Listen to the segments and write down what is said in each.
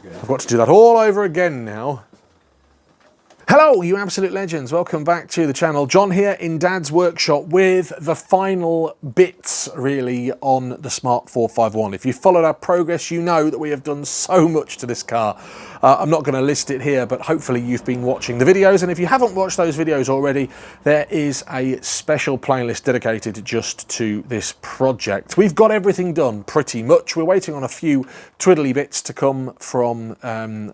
again. I've got to do that all over again now. Hello, you absolute legends. Welcome back to the channel. John here in Dad's workshop with the final bits, really, on the Smart 451. If you followed our progress, you know that we have done so much to this car. I'm not going to list it here, but hopefully you've been watching the videos. And if you haven't watched those videos already, there is a special playlist dedicated just to this project. We've got everything done pretty much. We're waiting on a few twiddly bits to come from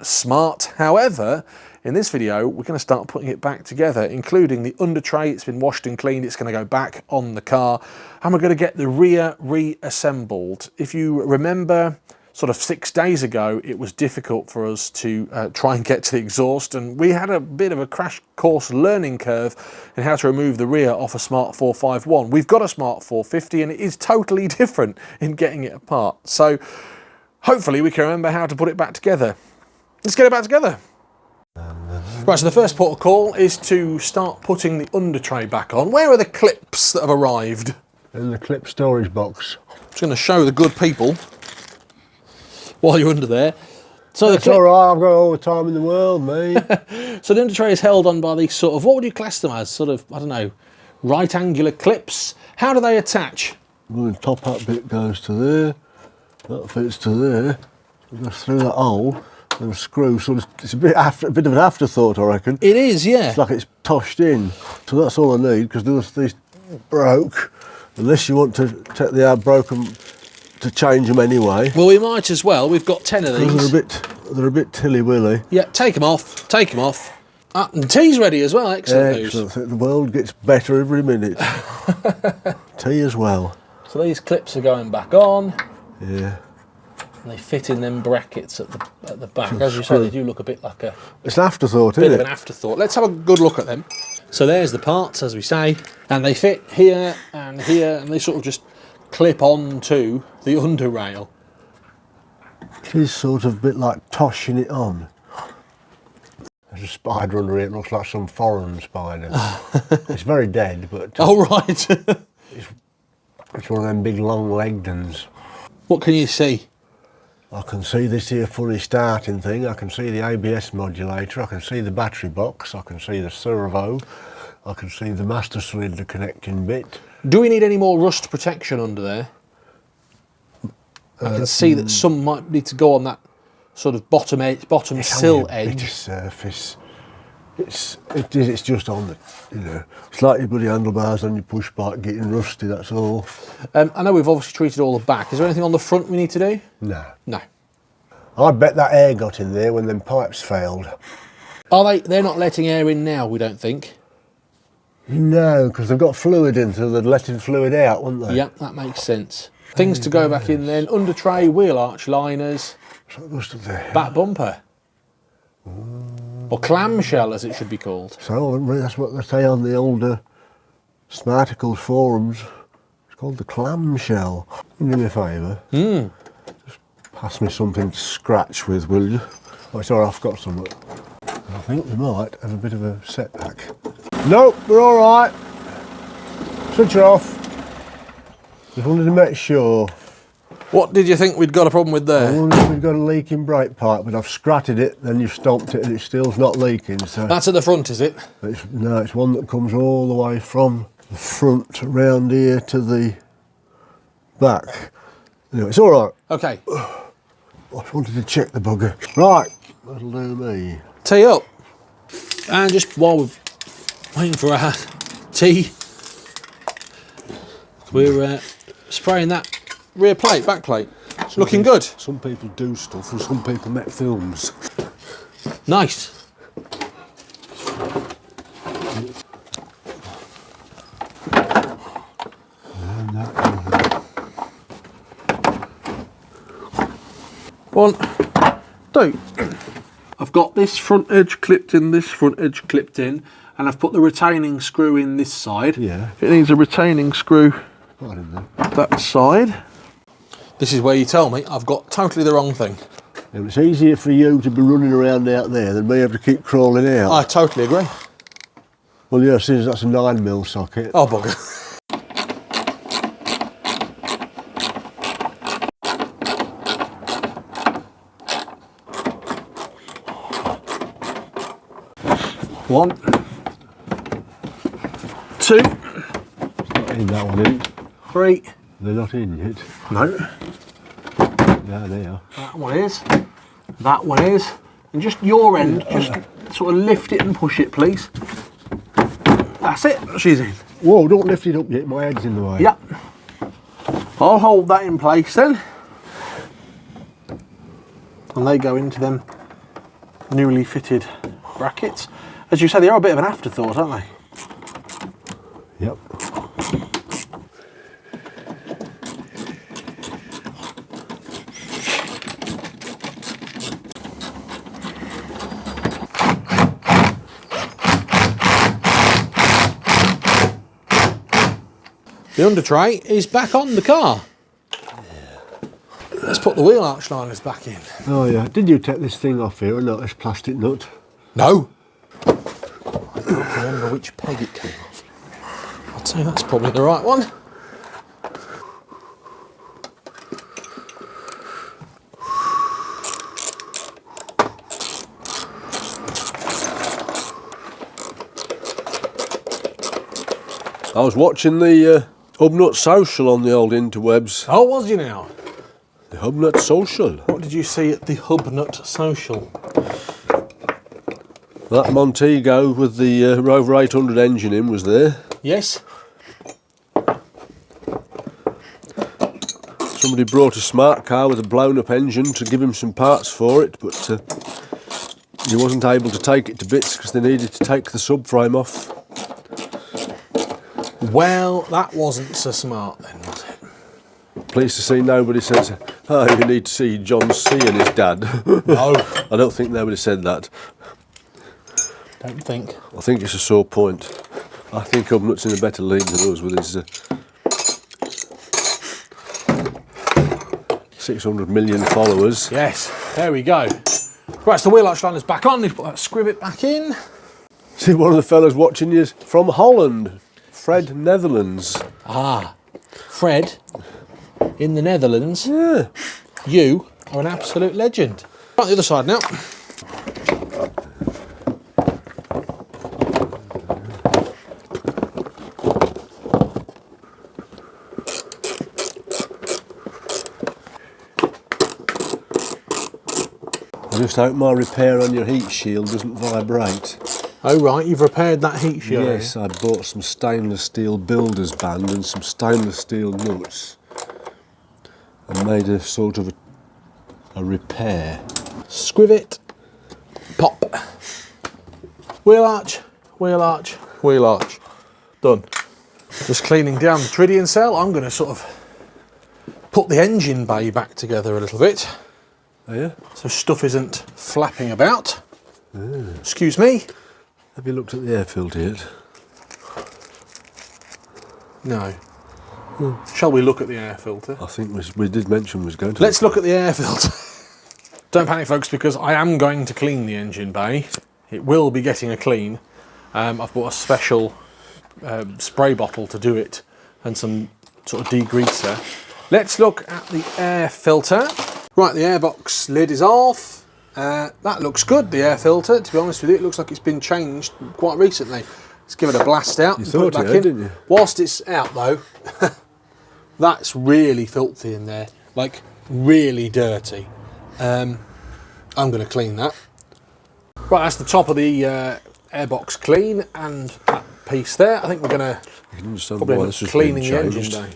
Smart. However, in this video, we're going to start putting it back together, including the under tray. It's been washed and cleaned. It's going to go back on the car. And we're going to get the rear reassembled. If you remember, sort of 6 days ago, it was difficult for us to try and get to the exhaust. And we had a bit of a crash course learning curve in how to remove the rear off a Smart 451. We've got a Smart 450 and it is totally different in getting it apart. So hopefully we can remember how to put it back together. Let's get it back together. Right, so the first port of call is to start putting the under tray back on. Where are the clips that have arrived? In the clip storage box. I'm just going to show the good people while you're under there. So it's all right, I've got all the time in the world, mate. So the under tray is held on by these sort of, what would you class them as? Sort of, I don't know, right angular clips. How do they attach? Well, the top up bit goes to there, that fits to there, it goes through that hole. And a screw, sort of, it's a bit of an afterthought, I reckon. It is, yeah. It's like it's toshed in. So that's all I need, because these broke. Unless you want to take the broken to change them anyway. Well, we might as well. We've got 10 of these. They're a bit tilly-willy. Yeah, take them off. Take them off. And tea's ready as well. Excellent news. Excellent. The world gets better every minute. Tea as well. So these clips are going back on. Yeah. And they fit in them brackets at the back. As you say, they do look a bit like a... It's an afterthought, isn't it? Bit of an afterthought. Let's have a good look at them. So there's the parts, as we say, and they fit here, and they sort of just clip onto the under rail. It is sort of a bit like toshing it on. There's a spider under it. It looks like some foreign spider. It's very dead, but... Oh, right. It's one of them big long-legged ones. What can you see? I can see this here fully starting thing, I can see the ABS modulator, I can see the battery box, I can see the servo, I can see the master cylinder connecting bit. Do we need any more rust protection under there? I can see that some might need to go on that sort of bottom sill edge. Bit of surface. It's just on the, you know, it's like your bloody handlebars on your push bike getting rusty, that's all. I know we've obviously treated all the back. Is there anything on the front we need to do? No. No. I bet that air got in there when them pipes failed. Are they? They're not letting air in now, we don't think? No, because they've got fluid in, so they're letting fluid out, wouldn't they? Yeah, that makes sense. Things to go back in then. Under tray, wheel arch liners. So it goes to there. Back bumper. Or clamshell, as it should be called. So that's what they say on the older Smarticles forums. It's called the clamshell. You do me a favour. Just pass me something to scratch with, will you? Oh, it's all right, I've got some. I think we might have a bit of a setback. Nope, we're all right. Switch her off. Just wanted to make sure. What did you think we'd got a problem with there? I wonder if we've got a leaking brake pipe, but I've scratted it, then you've stomped it and it still's not leaking. So that's at the front, is it? No, it's one that comes all the way from the front round here to the back. Anyway, it's all right. Okay. I just wanted to check the bugger. Right, that'll do me. Tee up. And just while we're waiting for our tea, we're spraying that rear plate, back plate. It's looking good. Some people do stuff and some people make films. Nice. One, two. I've got this front edge clipped in, this front edge clipped in, and I've put the retaining screw in this side. Yeah. It needs a retaining screw that side. This is where you tell me I've got totally the wrong thing. And it's easier for you to be running around out there than me have to keep crawling out. I totally agree. Well, yeah, since that's a 9mm socket. Oh, bugger. 1, 2, Not in that one, in. 3. They're not in yet. No. There they are. That one is. That one is. And just your end, just sort of lift it and push it, please. That's it. She's in. Whoa, don't lift it up yet. My head's in the way. Yep. I'll hold that in place then. And they go into them newly fitted brackets. As you say, they are a bit of an afterthought, aren't they? Yep. The under tray is back on the car. Let's put the wheel arch liners back in. Oh yeah. Did you take this thing off here or not? This plastic nut? No. I can't remember which peg it came off. I'd say that's probably the right one. I was watching the Hubnut Social on the old interwebs. Oh, was you now? The Hubnut Social. What did you see at the Hubnut Social? That Montego with the Rover 800 engine in was there. Yes. Somebody brought a smart car with a blown up engine to give him some parts for it, but he wasn't able to take it to bits because they needed to take the subframe off. Well, that wasn't so smart then, was it? Pleased to see nobody says, oh, you need to see John C and his dad. No. I don't think nobody said that. Don't think. I think it's a sore point. I think Hubnut's in a better league than us with his 600 million followers. Yes, there we go. Right, so the wheel arch liner's back on. Let's put that scrivet back in. See, one of the fellas watching you is from Holland, Fred, Netherlands. Ah, Fred, in the Netherlands. Yeah. You are an absolute legend. Right, the other side now. I just hope my repair on your heat shield doesn't vibrate. Oh right, you've repaired that heat shield. Yes, I bought some stainless steel builder's band and some stainless steel nuts and made a sort of a repair. Scrivet, pop. Wheel arch, wheel arch, wheel arch. Done. Just cleaning down the tritium cell. I'm going to sort of put the engine bay back together a little bit. Oh yeah? So stuff isn't flapping about. Excuse me. Have you looked at the air filter yet? No. Shall we look at the air filter? I think we did mention we was going to. Let's look at the air filter. Don't panic, folks, because I am going to clean the engine bay. It will be getting a clean. I've bought a special spray bottle to do it and some sort of degreaser. Let's look at the air filter. Right, the airbox lid is off. That looks good, the air filter. To be honest with you, it looks like it's been changed quite recently. Let's give it a blast out and put it back in. Didn't you? Whilst it's out though, that's really filthy in there, like really dirty. I'm going to clean that. Right, that's the top of the airbox clean, and that piece there. I think we're going to probably end up cleaning the engine bay.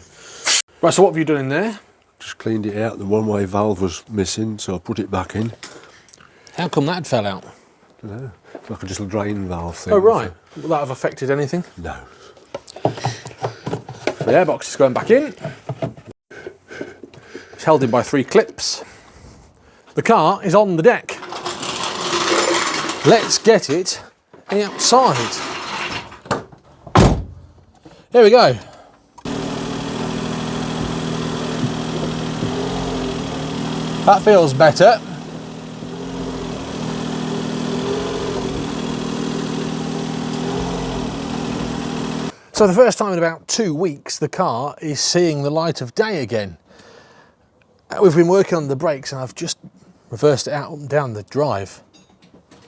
Right, so what have you done in there? Just cleaned it out. The one-way valve was missing, so I put it back in. How come that fell out? I don't know. It's like a little drain valve thing. Oh right, will that have affected anything? No. The airbox is going back in. It's held in by 3 clips. The car is on the deck. Let's get it outside. Here we go. That feels better. So the first time in about 2 weeks, the car is seeing the light of day again. We've been working on the brakes and I've just reversed it out and down the drive.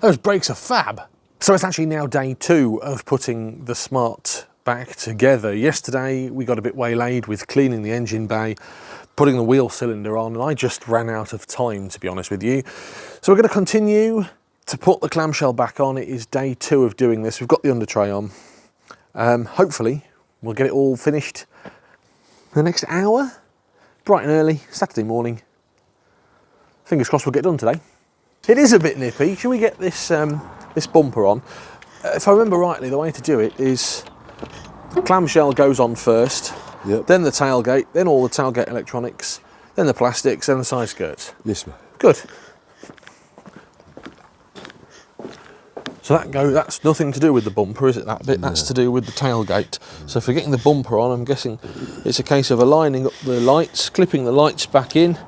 Those brakes are fab. So it's actually now day 2 of putting the Smart back together. Yesterday we got a bit waylaid with cleaning the engine bay, putting the wheel cylinder on, and I just ran out of time, to be honest with you. So we're going to continue to put the clamshell back on. It is day 2 of doing this. We've got the under tray on. Hopefully we'll get it all finished in the next hour, bright and early, Saturday morning. Fingers crossed we'll get done today. It is a bit nippy. Should we get this this bumper on? If I remember rightly, the way to do it is the clamshell goes on first, Yep. then the tailgate, then all the tailgate electronics, then the plastics, then the side skirts. Yes, mate. Good. So that's nothing to do with the bumper, is it, that bit? No. That's to do with the tailgate. So for getting the bumper on, I'm guessing it's a case of aligning up the lights, clipping the lights back in,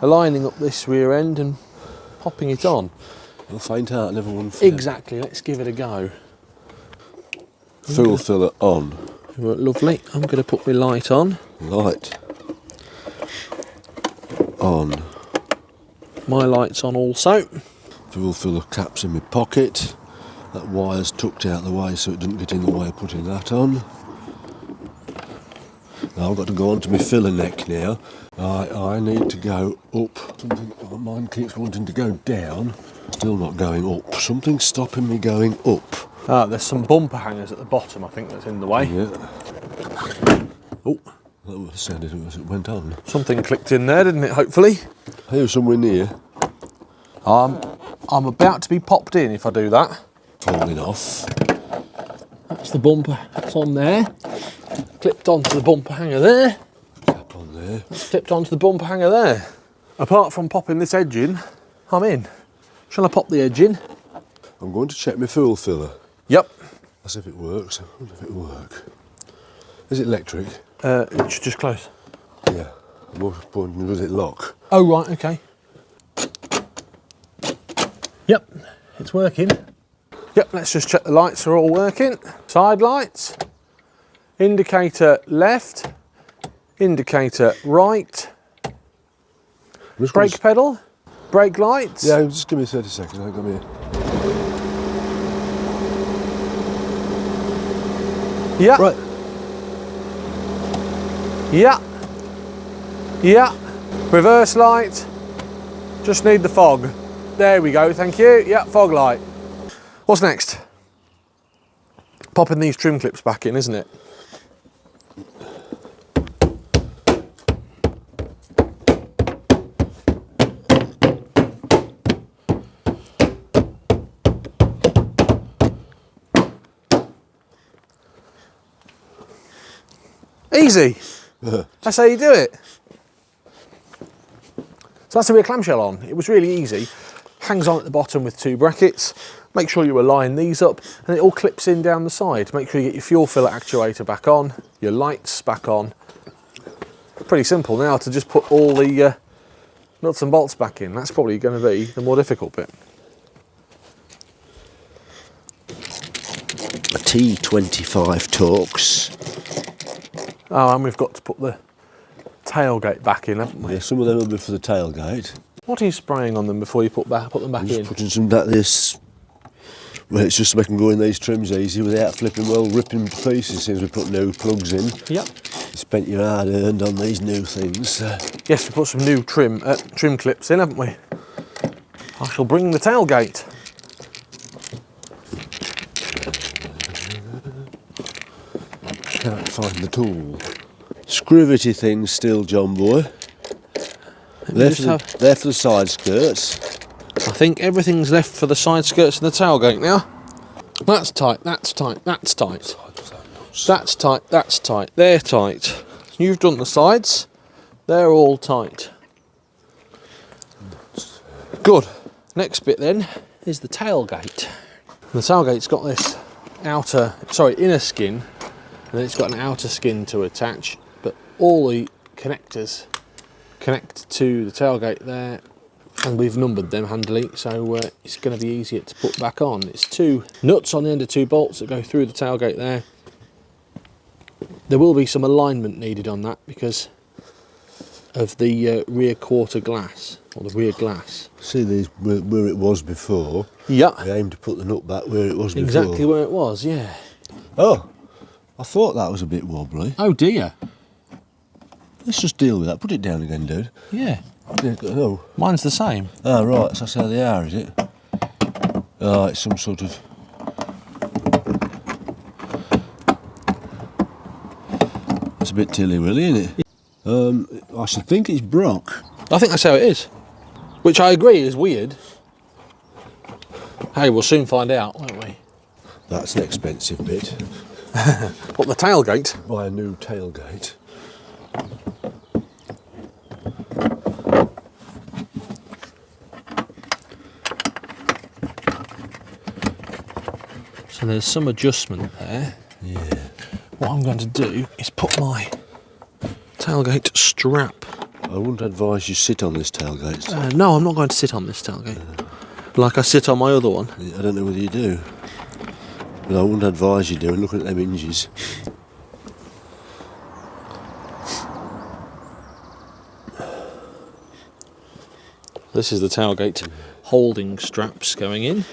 aligning up this rear end and popping it on. I'll find out, never one for Exactly, let's give it a go. Fuel filler on. Right, lovely, I'm going to put my light on. Light. On. My light's on also. Fuel filler cap's in my pocket. That wire's tucked out the way so it doesn't get in the way of putting that on. Now I've got to go on to my filler neck now. I need to go up. Mine keeps wanting to go down. Still not going up. Something's stopping me going up. Ah, there's some bumper hangers at the bottom, I think, that's in the way. Yeah. Oh, That was sounded as it went on. something clicked in there, didn't it, hopefully? Here, somewhere near. I'm about to be popped in if I do that. Falling off. That's the bumper, that's on there. Clipped onto the bumper hanger there. Cap on there. That's clipped onto the bumper hanger there. Apart from popping this edge in, I'm in. Shall I pop the edge in? I'm going to check my fuel filler. Yep. That's if it works. I wonder if it'll work. Is it electric? It should just close. Yeah. More important, does it lock? Oh, right, okay. Yep, it's working. Yep, let's just check the lights are all working. Side lights, indicator left, indicator right, brake pedal, brake lights. Yeah, just give me 30 seconds, I'll come here. Yeah. Right. Yeah. Yeah. Reverse light. Just need the fog. There we go, thank you. Yeah, fog light. What's next? Popping these trim clips back in, isn't it? Easy. That's how you do it. So that's the rear clamshell on. It was really easy. Hangs on at the bottom with 2 brackets. Make sure you align these up and it all clips in down the side. Make sure you get your fuel filler actuator back on, your lights back on. Pretty simple now to just put all the nuts and bolts back in. That's probably going to be the more difficult bit. A T25 Torx. Oh, and we've got to put the tailgate back in, haven't we? Yeah, some of them will be for the tailgate. What are you spraying on them before you put them back Just in? putting some that this. Well, it's just to make them go in these trims easy without flipping, well, ripping to pieces since we put new plugs in. Yep. You spent your hard earned on these new things. Yes, we put some new trim clips in, haven't we? I shall bring the tailgate. Can't find the tool. Scrivety things still, John boy. They're for the side skirts. I think everything's left for the side skirts and the tailgate now. That's tight, that's tight, that's tight. That's tight, that's tight, they're tight. You've done the sides, they're all tight. Good. Next bit then is the tailgate. The tailgate's got this inner skin, and then it's got an outer skin to attach, but all the connectors connect to the tailgate there, and we've numbered them handily, so it's going to be easier to put back on. It's 2 nuts on the end of 2 bolts that go through the tailgate there. There will be some alignment needed on that because of the rear quarter glass. or the rear glass. See these where it was before? Yeah. I aim to put the nut back where it was before. Exactly where it was, yeah. Oh, I thought that was a bit wobbly. Oh dear. Let's just deal with that. Put it down again, dude. Yeah. Yeah, no. Mine's the same. Ah, right, so that's how they are, is it? Oh, it's some sort of... It's a bit tilly-willy, isn't it? I should think it's broke. I think that's how it is. Which I agree is weird. Hey, we'll soon find out, won't we? That's an expensive bit. What, the tailgate? Buy a new tailgate. So there's some adjustment there. Yeah. What I'm going to do is put my tailgate strap. I wouldn't advise you sit on this tailgate. No, I'm not going to sit on this tailgate. Like I sit on my other one. I don't know whether you do. But I wouldn't advise you doing. Look at them hinges. This is the tailgate holding straps going in.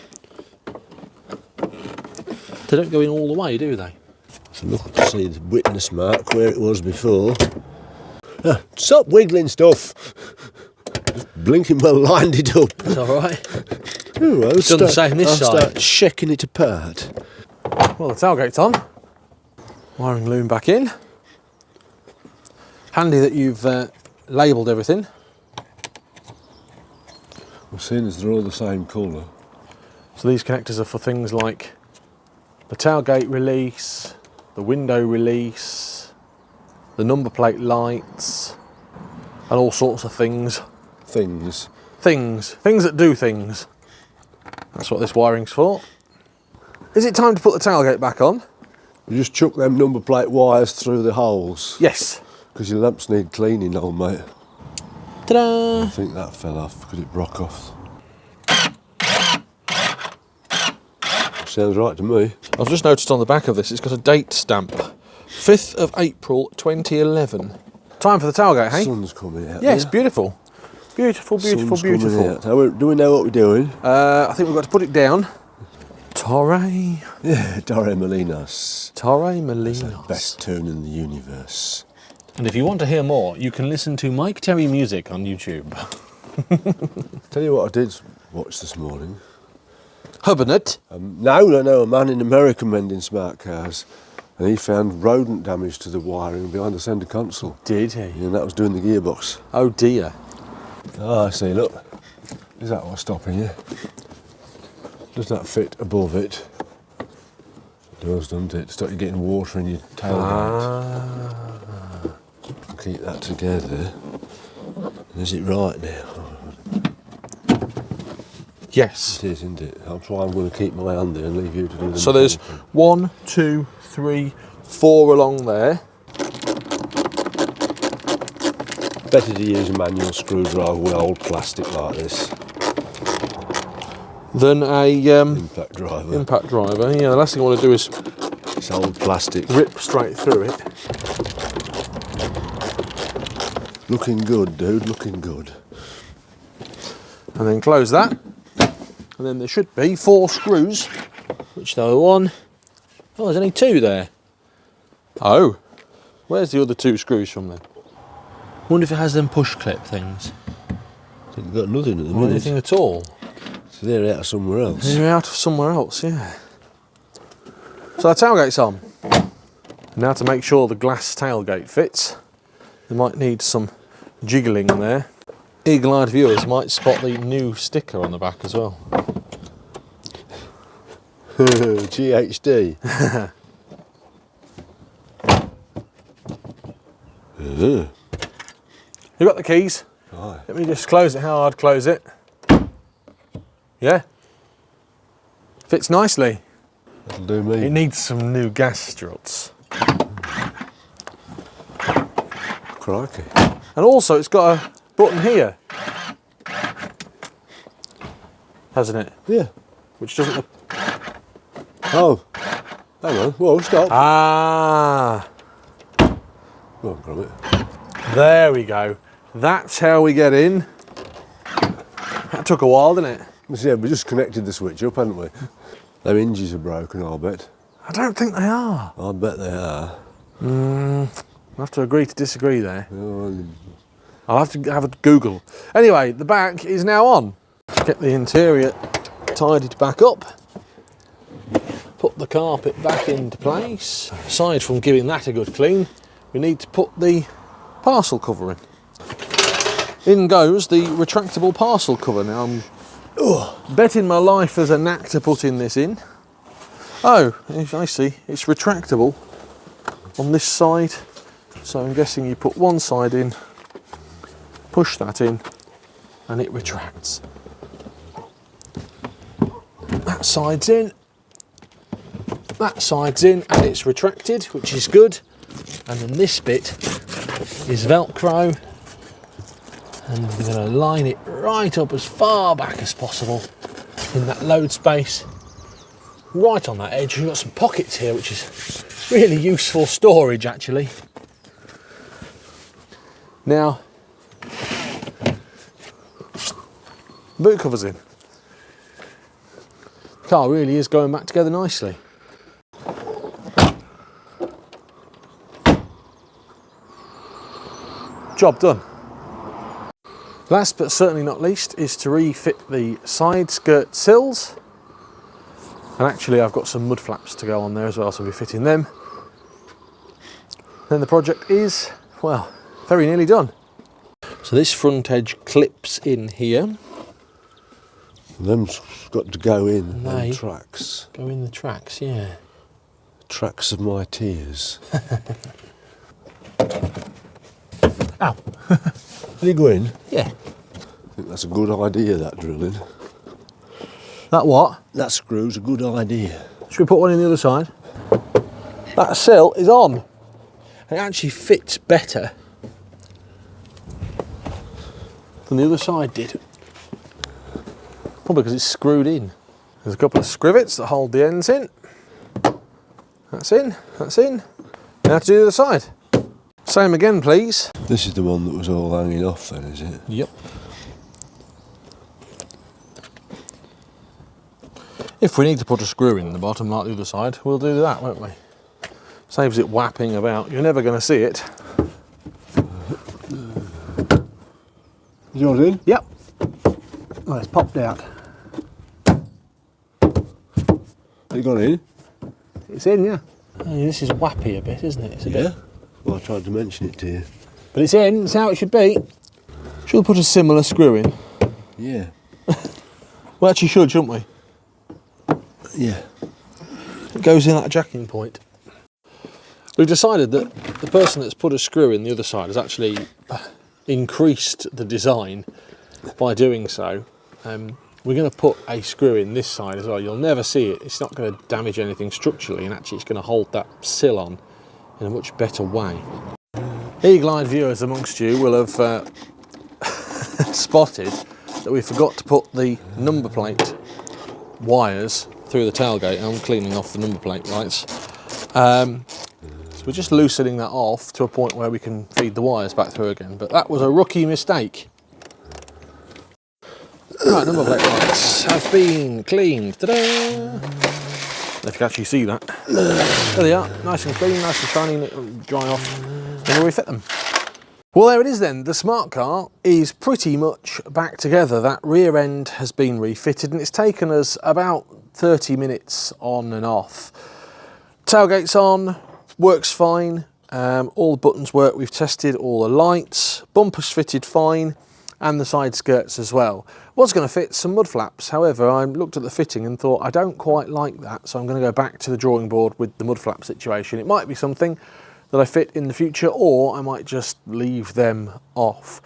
They don't go in all the way, do they? So look to see the witness mark where it was before. Ah, stop wiggling stuff. Just blinking well lined it up. It's alright. Ooh, I'll Done the same this I'll side. start checking it apart. Well, the tailgate's on. Wiring loom back in. Handy that you've labelled everything. Well, seeing as they're all the same colour. So these connectors are for things like the tailgate release, the window release, the number plate lights, and all sorts of things. Things. Things that do things. That's what this wiring's for. Is it time to put the tailgate back on? You just chuck them number plate wires through the holes. Yes. Because your lamps need cleaning, old mate. Ta-da! I think that fell off because it broke off. Sounds right to me. I've just noticed on the back of this it's got a date stamp. 5th of April 2011. Time for the tailgate, hey? Sun's coming out. Yes, there. beautiful. Beautiful, beautiful, Sun's coming beautiful. out. Do we know what we're doing? I think we've got to put it down. Torre Yeah, Dore Molinos. Molinos. Best tune in the universe. And if you want to hear more, you can listen to Mike Terry Music on YouTube. Tell you what I did watch this morning. Hubbernet. No, a man in America mending smart cars. And he found rodent damage to the wiring behind the centre console. Did he? And that was doing the gearbox. Oh dear. Ah, I see, look. Is that what's stopping you? Does that fit above it? It does, doesn't it? Stop you getting water in your tailgate. Keep that together. Is it right now? Yes. It is, isn't it? I'm going to keep my hand there and leave you to do the So there's mechanical. 1, 2, 3, 4 along there. Better to use a manual screwdriver with old plastic like this. Than a Impact driver. impact driver. Yeah, the last thing I want to do is It's old plastic. rip straight through it. Looking good, dude, looking good. And then close that. And then there should be 4 screws, which there are 1. Oh, there's only 2 there. Oh, where's the other 2 screws from then? Wonder if it has them push clip things. I think we've got nothing at the Or minute. anything at all. So they're out of somewhere else. They're out of somewhere else, yeah. So the tailgate's on. Now to make sure the glass tailgate fits, they might need some jiggling there. Eagle-eyed viewers might spot the new sticker on the back as well. GHD. You got the keys? Right. Let me just close it how I'd close it. Yeah. Fits nicely. That'll do me. It needs some new gas struts. Crikey. And also it's got a button here. Hasn't it? Yeah. Which doesn't look... Oh. Hang on. Whoa, stop. Ah, Go on, grab it. there we go. That's how we get in. took a while, didn't it? Yeah, we just connected the switch up, hadn't we? Their hinges are broken, I'll bet. I don't think they are. I bet they are. I'll have to agree to disagree there. Oh, I'll have to have a Google. Anyway, the back is now on. Get the interior tidied back up. Put the carpet back into place. Aside from giving that a good clean, we need to put the parcel cover in. In goes the retractable parcel cover. Now I'm betting my life there's a knack to putting this in. Oh, I see, it's retractable on this side. So I'm guessing you put one side in, push that in, and it retracts. That side's in, that side's in, and it's retracted, which is good. And then this bit is Velcro, and we're going to line it right up as far back as possible in that load space, right on that edge. We've got some pockets here, which is really useful storage actually. Now, boot covers in. The car really is going back together nicely. Job done. Last but certainly not least is to refit the side skirt sills. And actually I've got some mud flaps to go on there as well, so we'll be fitting them. Then the project is, well, very nearly done. So this front edge clips in here. them's got to go in They them tracks. Go in the tracks, yeah. Tracks of my tears. Ow. Did he go in? Yeah. I think that's a good idea, that drilling. That what? That screw's a good idea. Should we put one in the other side? That sill is on. It actually fits better than the other side did. Probably because it's screwed in. There's a couple of scrivets that hold the ends in. That's in, that's in. Now to do the other side. Same again, please. This is the one that was all hanging off then, is it? Yep. If we need to put a screw in the bottom like the other side, we'll do that, won't we? Saves it whapping about. You're never going to see it. Is yours in? Yep. Oh, it's popped out. Has it gone in? It's in, yeah. Oh, this is wappy a bit, isn't it? It's a bit. Well, I tried to mention it to you. But it's in, it's how it should be. Should we put a similar screw in? Yeah. We actually should, shouldn't we? Yeah. It goes in at a jacking point. We've decided that the person that's put a screw in the other side has actually increased the design by doing so. We're going to put a screw in this side as well. You'll never see it. It's not going to damage anything structurally, and actually it's going to hold that sill on in a much better way. Eagle-eyed viewers amongst you will have spotted that we forgot to put the number plate wires through the tailgate. I'm cleaning off the number plate lights. So we're just loosening that off to a point where we can feed the wires back through again. But that was a rookie mistake. Right, number plate lights have been cleaned. Ta-da! If you can actually see that. There they are, nice and clean, nice and shiny, dry off, and we'll refit them. Well, there it is then. The smart car is pretty much back together. That rear end has been refitted, and it's taken us about 30 minutes on and off. Tailgate's on, works fine. All the buttons work. We've tested all the lights. Bumper's fitted fine, and the side skirts as well. Was going to fit some mud flaps, however I looked at the fitting and thought I don't quite like that, so I'm going to go back to the drawing board with the mud flap situation. It might be something that I fit in the future, or I might just leave them off.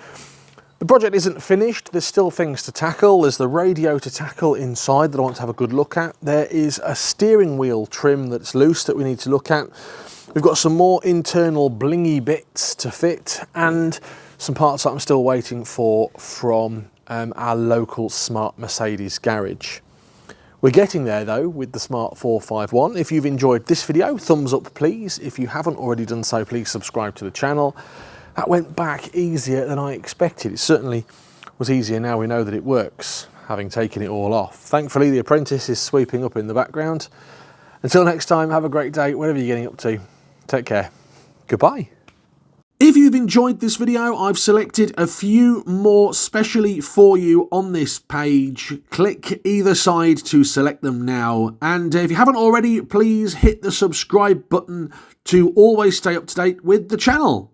The project isn't finished. There's still things to tackle. There's the radio to tackle inside that I want to have a good look at. There is a steering wheel trim that's loose that we need to look at. We've got some more internal blingy bits to fit, and some parts that I'm still waiting for from our local Smart Mercedes garage. We're getting there though with the Smart 451. If you've enjoyed this video, thumbs up please. If you haven't already done so, please subscribe to the channel. That went back easier than I expected. It certainly was easier now we know that it works. having taken it all off. Thankfully, the apprentice is sweeping up in the background. Until next time, have a great day, whatever you're getting up to. Take care. Goodbye. If you've enjoyed this video, I've selected a few more specially for you on this page. Click either side to select them now. And if you haven't already, please hit the subscribe button to always stay up to date with the channel.